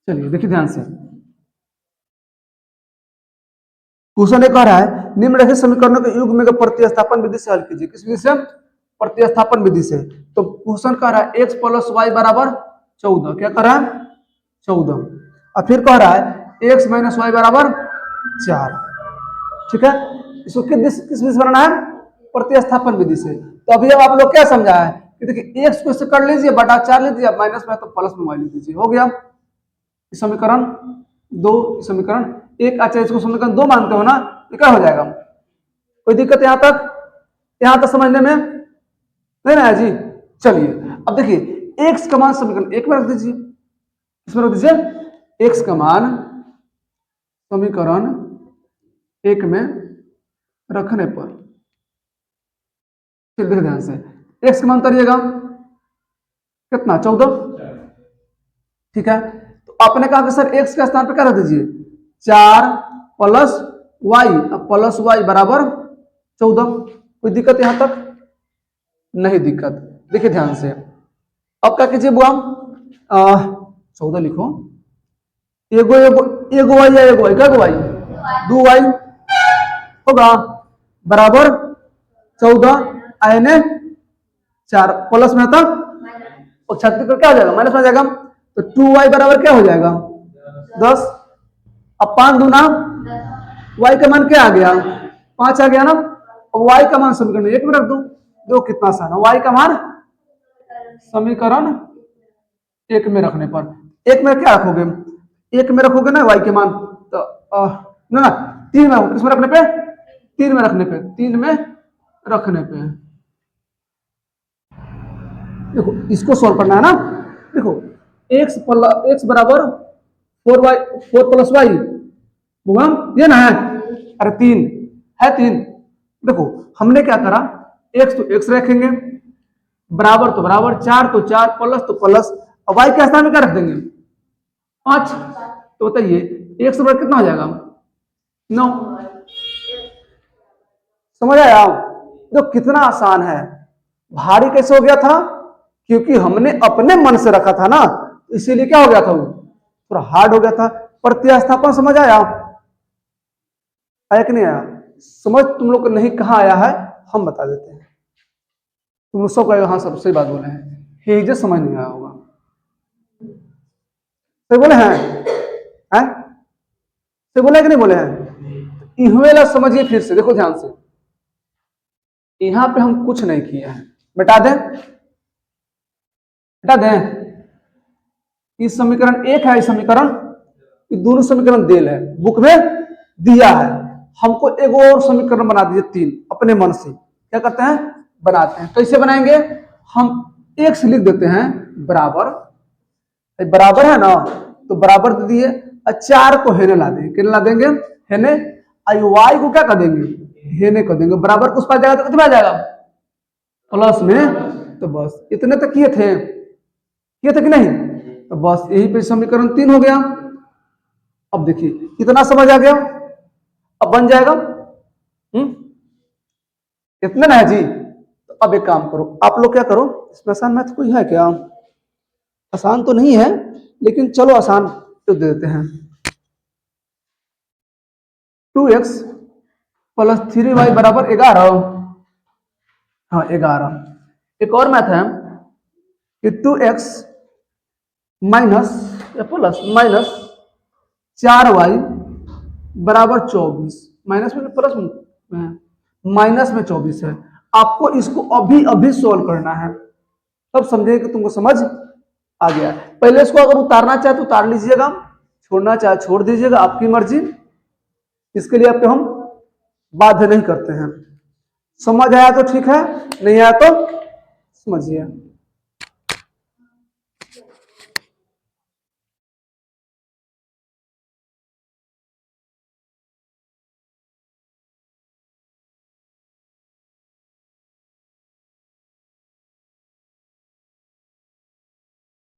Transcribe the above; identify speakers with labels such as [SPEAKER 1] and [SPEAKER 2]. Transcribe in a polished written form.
[SPEAKER 1] चलिए देखिए ध्यान से, क्वेश्चन ये कह रहा है निम्नलिखित समीकरणों के युग्म का प्रतिस्थापन विधि से हल कीजिए। किस विधि से? प्रतिस्थापन विधि से। तो क्वेश्चन कह रहा है x प्लस वाई बराबर 14। क्या कह रहा है? 14। और फिर कह रहा है x माइनस वाई बराबर 4। ठीक है, इसको किस विधि से बनाना है? प्रतिस्थापन विधि से। तो अभी अब आप लोग क्या समझा है कि देखिए x को इससे कर लीजिए, बटा 4 लीजिए, माइनस में तो प्लस में y लिख दीजिए, हो गया समीकरण 2, समीकरण 1। अच्छा, इसको समीकरण 2 मानते हो ना, तो क्या हो जाएगा? कोई दिक्कत यहां तक? यहां तक समझने में नहीं ना जी? चलिए अब देखिए x का मान समीकरण 1 में रख दीजिए, इसमें रख दीजिए x का मान समीकरण 1 में रखने पर, फिर देखिए ध्यान से, x का मान करिएगा कितना? 14। ठीक है, तो आपने कहा कि सर x के स्थान पर क्या रख दीजिए? 4 प्लस वाई, अब प्लस वाई बराबर 14। कोई दिक्कत यहां तक? नहीं दिक्कत। देखिए ध्यान से, अब क्या कीजिए बुआ, 14 लिखो, एगो एगो एगो वाई या एगो वाई, क्या वाई? 2 वाई होगा बराबर 14 आने 4 प्लस में तक और 36 पर क्या हो जाएगा? माइनस में जाएगा। तो 2y बराबर क्या हो जाएगा? 10। अब 5 दूना y का मान क्या आ गया? 5 आ गया ना। अब y का मान समीकरण 1 में रख दो, देखो कितना आसान है। y का मान समीकरण 1 में रखने पर, 1 में क्या रखोगे? 1 में रखोगे ना y के मान, तो ना 3 में, किसमें रखने पे? 3 में रखने पे, 3 में रखने पे। देखो इसको सॉल्व करना है ना। देखो x बराबर 4 प्लस वाई, ये ना है, अरे 3 है, 3। देखो हमने क्या करा, x तो x रखेंगे, बराबर तो बराबर, 4 तो 4, प्लस तो प्लस, अब y के स्थान में क्या रख देंगे? 5। तो बताइए x बराबर कितना हो जाएगा? 9। समझ आया? तो कितना आसान है। भारी कैसे हो गया था? क्योंकि हमने अपने मन से रखा था ना, इसीलिए क्या हो गया था, वो थोड़ा हार्ड हो गया था। प्रतिस्थापन समझ आया? आया कि नहीं आया? समझ तुम लोग को नहीं कहाँ आया है, हम बता देते हैं। तुम लोग सब कहेगा हाँ सब सही बात बोले हैं, ये समझ नहीं आया होगा। सही बोले हैं? सही बोले कि नहीं बोले हैं? इहवेला समझिए फिर से, देखो ध्यान से, यहां पे हम कुछ नहीं किए हैं। बता दें, बता दें, इस समीकरण 1 है, इस समीकरण, ये दोनों समीकरण देल है, बुक में दिया है। हमको एक और समीकरण बना दीजिए 3 अपने मन से। क्या करते हैं? बनाते हैं। कैसे बनाएंगे? हम 1 से लिख देते हैं बराबर, बराबर है ना, तो बराबर दे दिए, 4 को हेने ला देंगे, कितने ला देंगे? हेने। वाई को क्या कर देंगे? हेने कर देंगे। बराबर कुछ पास जाएगा तो कितना आ जाएगा? प्लस में। तो बस इतने तक किए थे कि नहीं? तो बस यही पे समीकरण 3 हो गया। अब देखिए कितना समझ आ गया, अब बन जाएगा। इतना ना है जी। तो अब एक काम करो, आप लोग क्या करो, इसमें आसान मैथ कोई है क्या? आसान तो नहीं है, लेकिन चलो आसान तो दे देते हैं। 2x प्लस 3y बराबर 11। हाँ 11। एक और मैथ है कि 2x माइनस या प्लस माइनस 4y बराबर 24, माइनस में प्लस में, माइनस में 24 है। आपको इसको अभी अभी सोल्व करना है, तब समझे कि तुमको समझ आ गया। पहले इसको अगर उतारना चाहे तो उतार लीजिएगा, छोड़ना चाहे छोड़ दीजिएगा, आपकी मर्जी। इसके लिए आपको हम बाध्य नहीं करते हैं। समझ आया तो ठीक है, नहीं आया तो समझिए।